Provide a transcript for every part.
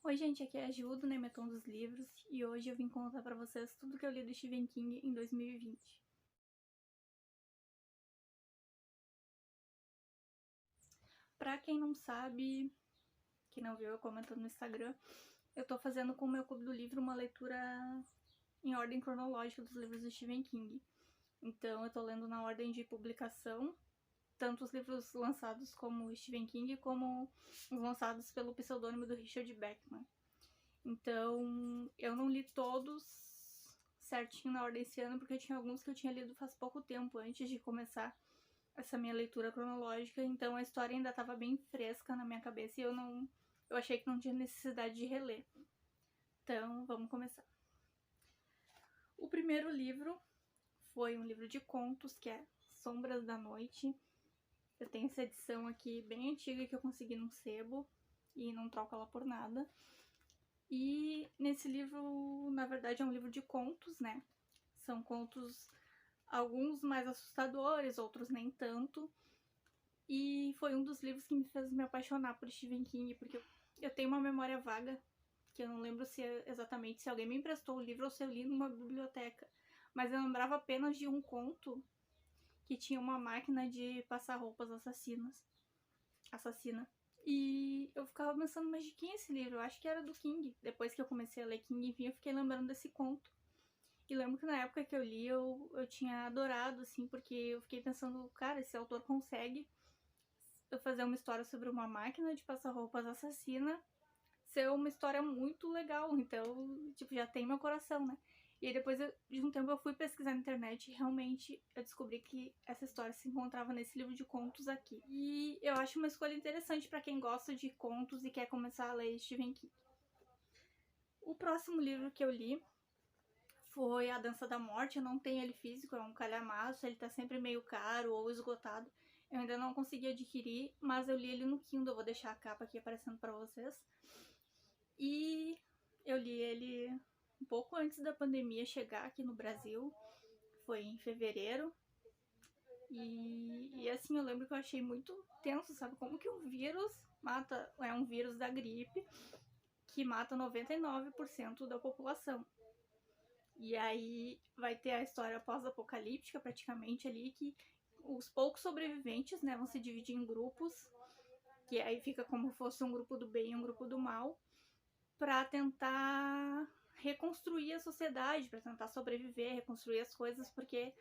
Oi gente, aqui é a Ju do Nemeton dos Livros e hoje eu vim contar pra vocês tudo que eu li do Stephen King em 2020. Pra quem não sabe, quem não viu eu comentando no Instagram, eu tô fazendo com o meu clube do livro uma leitura em ordem cronológica dos livros do Stephen King. Então eu tô lendo na ordem de publicação, tanto os livros lançados como Stephen King, como os lançados pelo pseudônimo do Richard Bachman. Então, eu não li todos certinho na ordem esse ano, porque tinha alguns que eu tinha lido faz pouco tempo, antes de começar essa minha leitura cronológica, então a história ainda estava bem fresca na minha cabeça e eu achei que não tinha necessidade de reler. Então, vamos começar. O primeiro livro foi um livro de contos, que é Sombras da Noite. Eu tenho essa edição aqui bem antiga que eu consegui num sebo e não troco ela por nada. E nesse livro, na verdade, é um livro de contos, né? São contos, alguns mais assustadores, outros nem tanto. E foi um dos livros que me fez me apaixonar por Stephen King, porque eu tenho uma memória vaga, que eu não lembro exatamente se alguém me emprestou o livro ou se eu li numa biblioteca. Mas eu lembrava apenas de um conto que tinha uma máquina de passar roupas assassina. E eu ficava pensando, mas de quem é esse livro? Eu acho que era do King. Depois que eu comecei a ler King, enfim, eu fiquei lembrando desse conto. E lembro que na época que eu li, eu tinha adorado, assim, porque eu fiquei pensando, cara, esse autor consegue fazer uma história sobre uma máquina de passar roupas assassina ser uma história muito legal. Então, tipo, já tem meu coração, né? E aí depois de um tempo eu fui pesquisar na internet e realmente eu descobri que essa história se encontrava nesse livro de contos aqui. E eu acho uma escolha interessante para quem gosta de contos e quer começar a ler Stephen King. O próximo livro que eu li foi A Dança da Morte. Eu não tenho ele físico, é um calhamaço, ele tá sempre meio caro ou esgotado. Eu ainda não consegui adquirir, mas eu li ele no Kindle, eu vou deixar a capa aqui aparecendo para vocês. E eu li ele um pouco antes da pandemia chegar aqui no Brasil, foi em fevereiro. E assim, eu lembro que eu achei muito tenso, sabe? Como que um vírus mata, é um vírus da gripe que mata 99% da população. E aí vai ter a história pós-apocalíptica praticamente ali, que os poucos sobreviventes, né, vão se dividir em grupos, que aí fica como se fosse um grupo do bem e um grupo do mal, para tentar reconstruir a sociedade, para tentar sobreviver, reconstruir as coisas, porque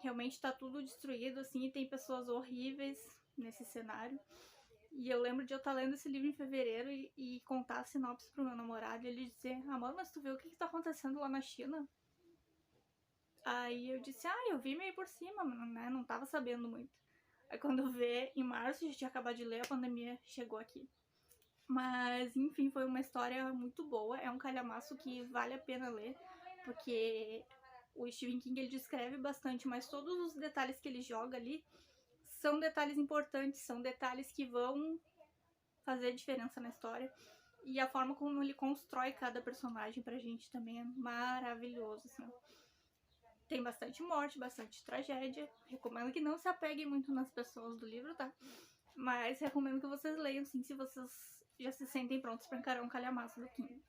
realmente tá tudo destruído, assim, e tem pessoas horríveis nesse cenário. E eu lembro de eu estar lendo esse livro em fevereiro e contar a sinopse pro meu namorado e ele dizer, amor, mas tu viu o que tá acontecendo lá na China? Aí eu disse, eu vi meio por cima, né, não tava sabendo muito. Aí quando vê, em março, a gente tinha acabado de ler, a pandemia chegou aqui. Mas, enfim, foi uma história muito boa. É um calhamaço que vale a pena ler, porque o Stephen King ele descreve bastante, mas todos os detalhes que ele joga ali são detalhes importantes, são detalhes que vão fazer diferença na história. E a forma como ele constrói cada personagem pra gente também é maravilhoso, assim. Tem bastante morte, bastante tragédia. Recomendo que não se apeguem muito nas pessoas do livro, tá? Mas recomendo que vocês leiam, sim, se vocês já se sentem prontos para encarar um calhamaço do King.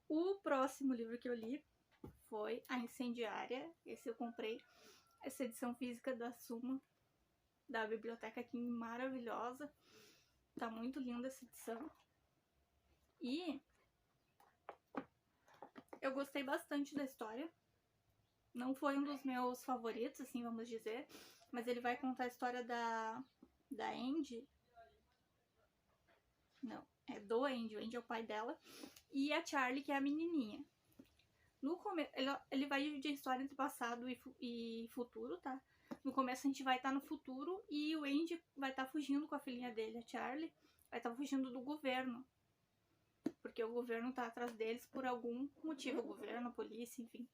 O próximo livro que eu li foi A Incendiária. Esse eu comprei essa edição física da Suma, da Biblioteca King, maravilhosa. Tá muito linda essa edição. E eu gostei bastante da história. Não foi um dos meus favoritos, assim, vamos dizer. Mas ele vai contar a história da Andy. Não, é do Andy. O Andy é o pai dela. E a Charlie, que é a menininha. No começo, ele vai dividir a história entre passado e futuro, tá? No começo a gente vai estar no futuro e o Andy vai estar fugindo com a filhinha dele, a Charlie. Vai estar fugindo do governo. Porque o governo tá atrás deles por algum motivo. O governo, a polícia, enfim.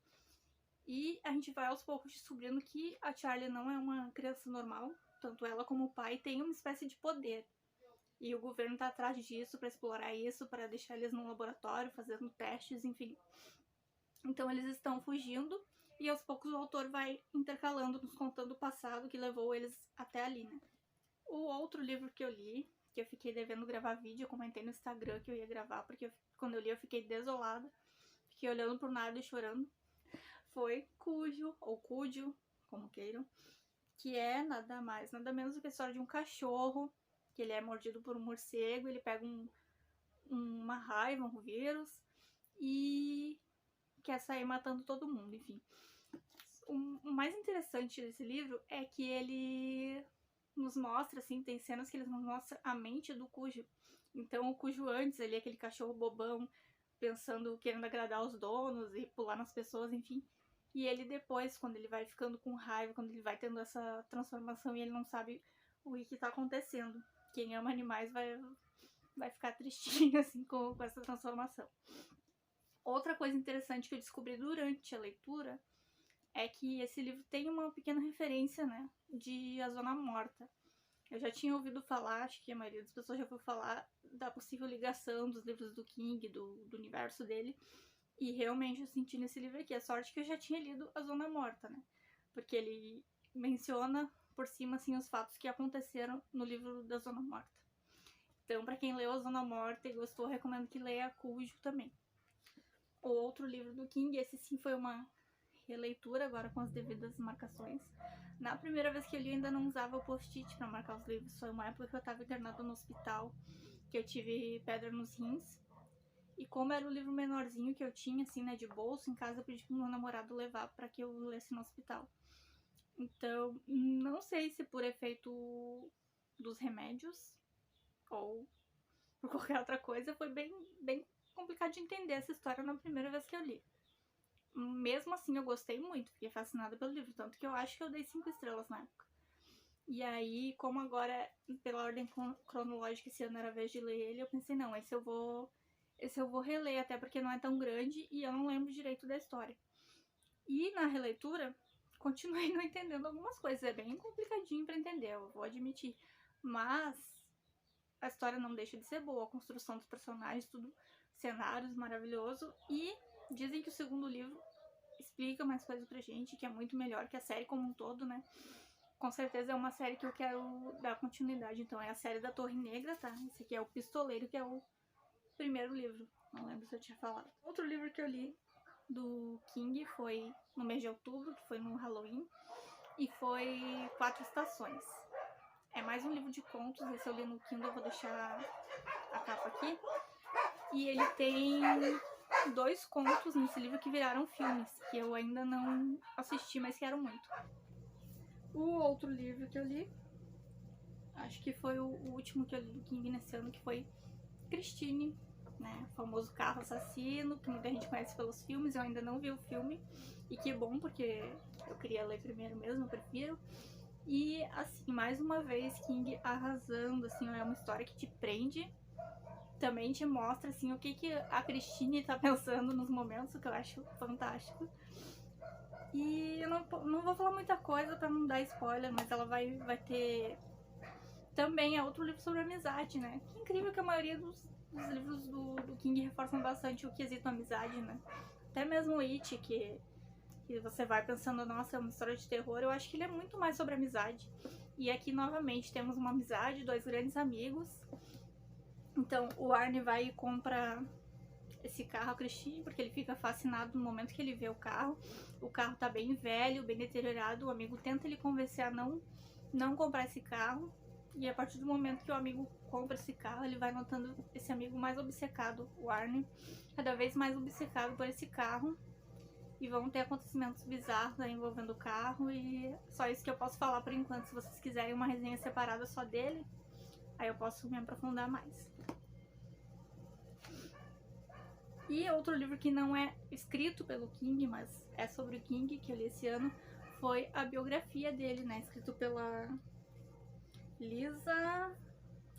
E a gente vai aos poucos descobrindo que a Charlie não é uma criança normal. Tanto ela como o pai têm uma espécie de poder. E o governo tá atrás disso pra explorar isso, pra deixar eles num laboratório, fazendo testes, enfim. Então eles estão fugindo e aos poucos o autor vai intercalando, nos contando o passado que levou eles até ali, né? O outro livro que eu li, que eu fiquei devendo gravar vídeo. Eu comentei no Instagram que eu ia gravar, porque quando eu li eu fiquei desolada. Fiquei olhando pro nada e chorando. Foi Cujo, ou Cúdio, como queiram, que é nada mais, nada menos do que a história de um cachorro, que ele é mordido por um morcego, ele pega uma raiva, um vírus, e quer sair matando todo mundo, enfim. O mais interessante desse livro é que ele nos mostra, assim, tem cenas que ele nos mostra a mente do Cujo. Então o Cujo antes, ele é aquele cachorro bobão, pensando, querendo agradar os donos e pular nas pessoas, enfim. E ele depois, quando ele vai ficando com raiva, quando ele vai tendo essa transformação e ele não sabe o que tá acontecendo. Quem ama animais vai ficar tristinho, assim, com essa transformação. Outra coisa interessante que eu descobri durante a leitura é que esse livro tem uma pequena referência, né, de A Zona Morta. Eu já tinha ouvido falar, acho que a maioria das pessoas já ouviu falar da possível ligação dos livros do King, do universo dele. E realmente eu senti nesse livro aqui. A sorte que eu já tinha lido A Zona Morta, né? Porque ele menciona por cima, assim, os fatos que aconteceram no livro da Zona Morta. Então, pra quem leu A Zona Morta e gostou, recomendo que leia Cujo também. O outro livro do King, esse sim foi uma releitura, agora com as devidas marcações. Na primeira vez que eu li, eu ainda não usava o post-it pra marcar os livros. Foi uma época que eu tava internada no hospital, que eu tive pedra nos rins. E como era o livro menorzinho que eu tinha, assim, né, de bolso, em casa eu pedi pro meu namorado levar pra que eu lesse no hospital. Então, não sei se por efeito dos remédios ou por qualquer outra coisa, foi bem complicado de entender essa história na primeira vez que eu li. Mesmo assim, eu gostei muito, fiquei fascinada pelo livro, tanto que eu acho que eu dei 5 estrelas na época. E aí, como agora, pela ordem cronológica, esse ano era a vez de ler ele, eu pensei, não, esse eu vou reler, até porque não é tão grande e eu não lembro direito da história. E na releitura, continuei não entendendo algumas coisas, é bem complicadinho pra entender, eu vou admitir. Mas a história não deixa de ser boa, a construção dos personagens, tudo, cenários maravilhoso. E dizem que o segundo livro explica mais coisas pra gente, que é muito melhor que a série como um todo, né? Com certeza é uma série que eu quero dar continuidade. Então é a série da Torre Negra, tá? Esse aqui é o Pistoleiro, que é o primeiro livro. Não lembro se eu tinha falado. Outro livro que eu li do King foi no mês de outubro, que foi no Halloween. E foi Quatro Estações. É mais um livro de contos. Esse eu li no Kindle, eu vou deixar a capa aqui. E ele tem 2 contos nesse livro que viraram filmes, que eu ainda não assisti, mas quero muito. O outro livro que eu li, acho que foi o último que eu li do King nesse ano, que foi Christine, né? O famoso carro assassino, que muita gente conhece pelos filmes. Eu ainda não vi o filme, e que bom, porque eu queria ler primeiro mesmo, eu prefiro. E, assim, mais uma vez, King arrasando, assim, é uma história que te prende. Também te mostra, assim, o que a Christine tá pensando nos momentos, o que eu acho fantástico. E eu não vou falar muita coisa pra não dar spoiler, mas ela vai ter... Também é outro livro sobre amizade, né? Que incrível que a maioria dos livros do King reforçam bastante o quesito amizade, né? Até mesmo o It, que você vai pensando, nossa, é uma história de terror, eu acho que ele é muito mais sobre amizade. E aqui, novamente, temos uma amizade, 2 grandes amigos. Então, o Arne vai e compra esse carro a Christine, porque ele fica fascinado no momento que ele vê o carro. O carro tá bem velho, bem deteriorado. O amigo tenta ele convencer a não comprar esse carro. E a partir do momento que o amigo compra esse carro, ele vai notando esse amigo mais obcecado, o Arne, cada vez mais obcecado por esse carro. E vão ter acontecimentos bizarros aí envolvendo o carro. E só isso que eu posso falar por enquanto. Se vocês quiserem uma resenha separada só dele, aí eu posso me aprofundar mais. E outro livro que não é escrito pelo King, mas é sobre o King, que eu li esse ano, foi a biografia dele, né? Escrito pela Lisa...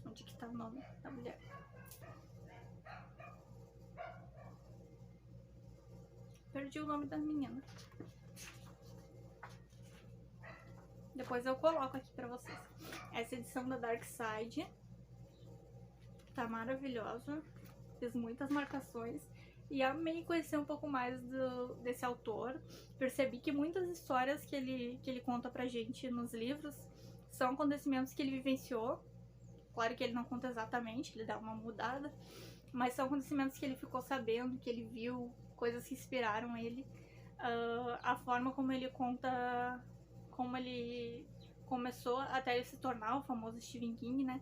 Onde que tá o nome da mulher? Perdi o nome da menina. Depois eu coloco aqui pra vocês. Essa edição da Dark Side tá maravilhosa. Fiz muitas marcações. E amei conhecer um pouco mais desse autor. Percebi que muitas histórias que ele conta pra gente nos livros são acontecimentos que ele vivenciou. Claro que ele não conta exatamente, ele dá uma mudada, mas são acontecimentos que ele ficou sabendo, que ele viu, coisas que inspiraram ele. A forma como ele conta, como ele começou até ele se tornar o famoso Stephen King, né?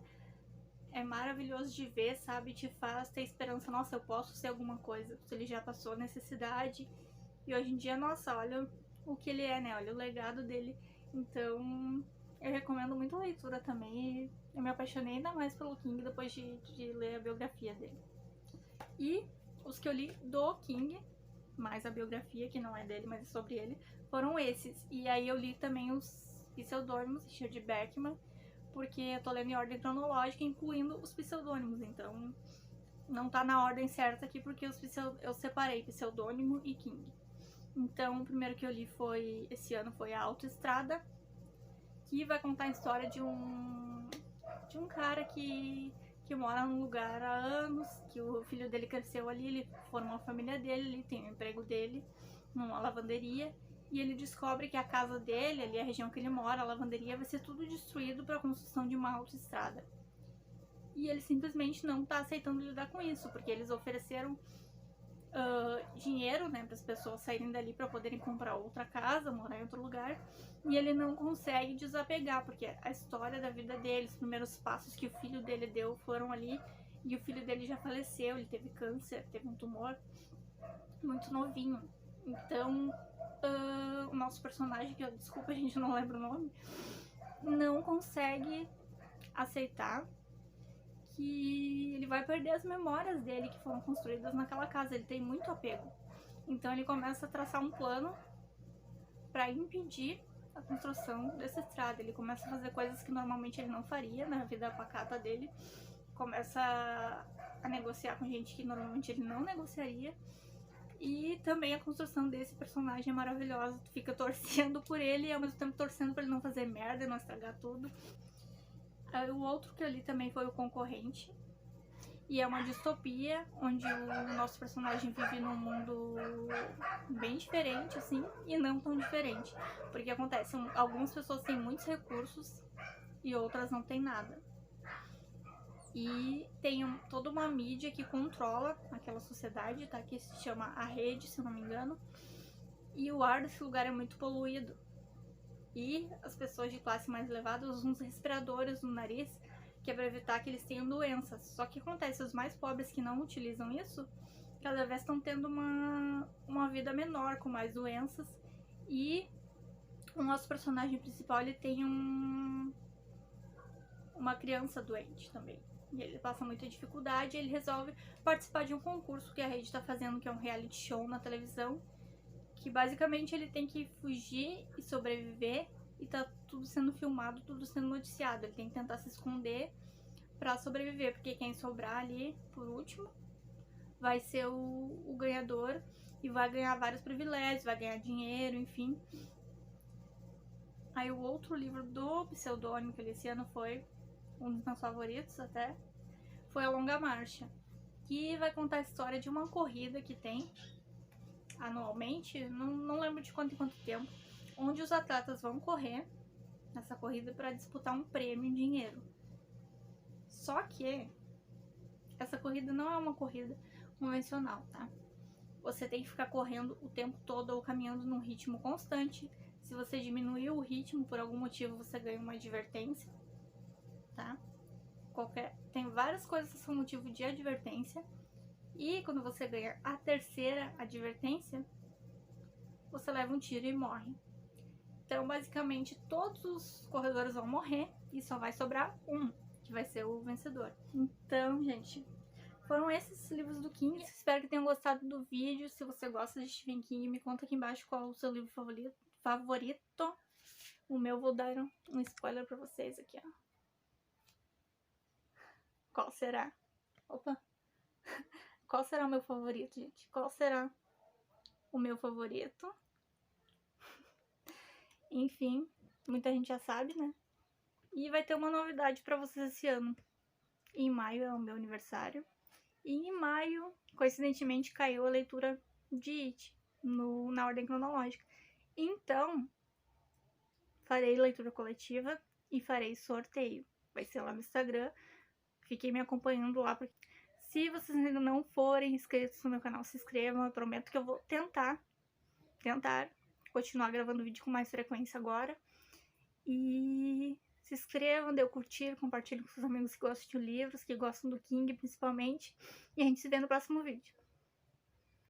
É maravilhoso de ver, sabe? Te faz ter esperança, nossa, eu posso ser alguma coisa. Ele já passou necessidade e hoje em dia, nossa, olha o que ele é, né? Olha o legado dele. Então, eu recomendo muito a leitura também. Eu me apaixonei ainda mais pelo King depois de ler a biografia dele. E os que eu li do King, mais a biografia, que não é dele, mas é sobre ele, foram esses. E aí eu li também os pseudônimos, Richard Beckman, porque eu tô lendo em ordem cronológica, incluindo os pseudônimos. Então, não tá na ordem certa aqui, porque eu separei pseudônimo e King. Então, o primeiro que eu li esse ano foi A Autoestrada, que vai contar a história de um cara que mora num lugar há anos, que o filho dele cresceu ali, ele formou a família dele, ele tem o emprego dele numa lavanderia, e ele descobre que a casa dele, ali a região que ele mora, a lavanderia, vai ser tudo destruído para a construção de uma autoestrada. E ele simplesmente não tá aceitando lidar com isso, porque eles ofereceram dinheiro, né, para as pessoas saírem dali para poderem comprar outra casa, morar em outro lugar, e ele não consegue desapegar, porque a história da vida dele, os primeiros passos que o filho dele deu foram ali, e o filho dele já faleceu, ele teve câncer, teve um tumor muito novinho. Então, o nosso personagem, que desculpa, a gente não lembra o nome, não consegue aceitar que ele vai perder as memórias dele que foram construídas naquela casa. Ele tem muito apego. Então ele começa a traçar um plano para impedir a construção dessa estrada. Ele começa a fazer coisas que normalmente ele não faria na vida pacata dele. Começa a negociar com gente que normalmente ele não negociaria. E também a construção desse personagem é maravilhosa. Tu fica torcendo por ele e ao mesmo tempo torcendo pra ele não fazer merda e não estragar tudo. O outro que eu li também foi O Concorrente. E é uma distopia, onde o nosso personagem vive num mundo bem diferente, assim, e não tão diferente. Porque acontece, algumas pessoas têm muitos recursos e outras não têm nada. E tem toda uma mídia que controla aquela sociedade, tá? Que se chama A Rede, se eu não me engano. E o ar desse lugar é muito poluído. E as pessoas de classe mais elevada usam uns respiradores no nariz, que é para evitar que eles tenham doenças. Só que acontece, os mais pobres que não utilizam isso, cada vez estão tendo uma vida menor, com mais doenças. E o nosso personagem principal, ele tem uma criança doente também. E ele passa muita dificuldade, e ele resolve participar de um concurso que a rede está fazendo, que é um reality show na televisão, que basicamente ele tem que fugir e sobreviver, e tá tudo sendo filmado, tudo sendo noticiado. Ele tem que tentar se esconder pra sobreviver, porque quem sobrar ali por último vai ser o ganhador e vai ganhar vários privilégios, vai ganhar dinheiro, enfim. Aí o outro livro do pseudônimo que eu li esse ano foi um dos meus favoritos até, foi A Longa Marcha, que vai contar a história de uma corrida que tem anualmente, não lembro de quanto em quanto tempo, onde os atletas vão correr nessa corrida para disputar um prêmio em dinheiro. Só que essa corrida não é uma corrida convencional, tá? Você tem que ficar correndo o tempo todo ou caminhando num ritmo constante. Se você diminuir o ritmo por algum motivo, você ganha uma advertência, tá? Tem várias coisas que são motivo de advertência. E quando você ganha a terceira advertência, você leva um tiro e morre. Então, basicamente, todos os corredores vão morrer e só vai sobrar um, que vai ser o vencedor. Então, gente, foram esses livros do King. Espero que tenham gostado do vídeo. Se você gosta de Stephen King, me conta aqui embaixo qual o seu livro favorito. O meu, vou dar um spoiler pra vocês aqui, ó. Qual será? Opa! Qual será o meu favorito, gente? Qual será o meu favorito? Enfim, muita gente já sabe, né? E vai ter uma novidade pra vocês esse ano. Em maio é o meu aniversário. E em maio, coincidentemente, caiu a leitura de It na ordem cronológica. Então, farei leitura coletiva e farei sorteio. Vai ser lá no Instagram. fiquem me acompanhando lá. Porque se vocês ainda não forem inscritos no meu canal, se inscrevam. Eu prometo que eu vou tentar continuar gravando vídeo com mais frequência agora. E se inscrevam, dê o curtir, compartilhem com seus amigos que gostam de livros, que gostam do King principalmente. E a gente se vê no próximo vídeo.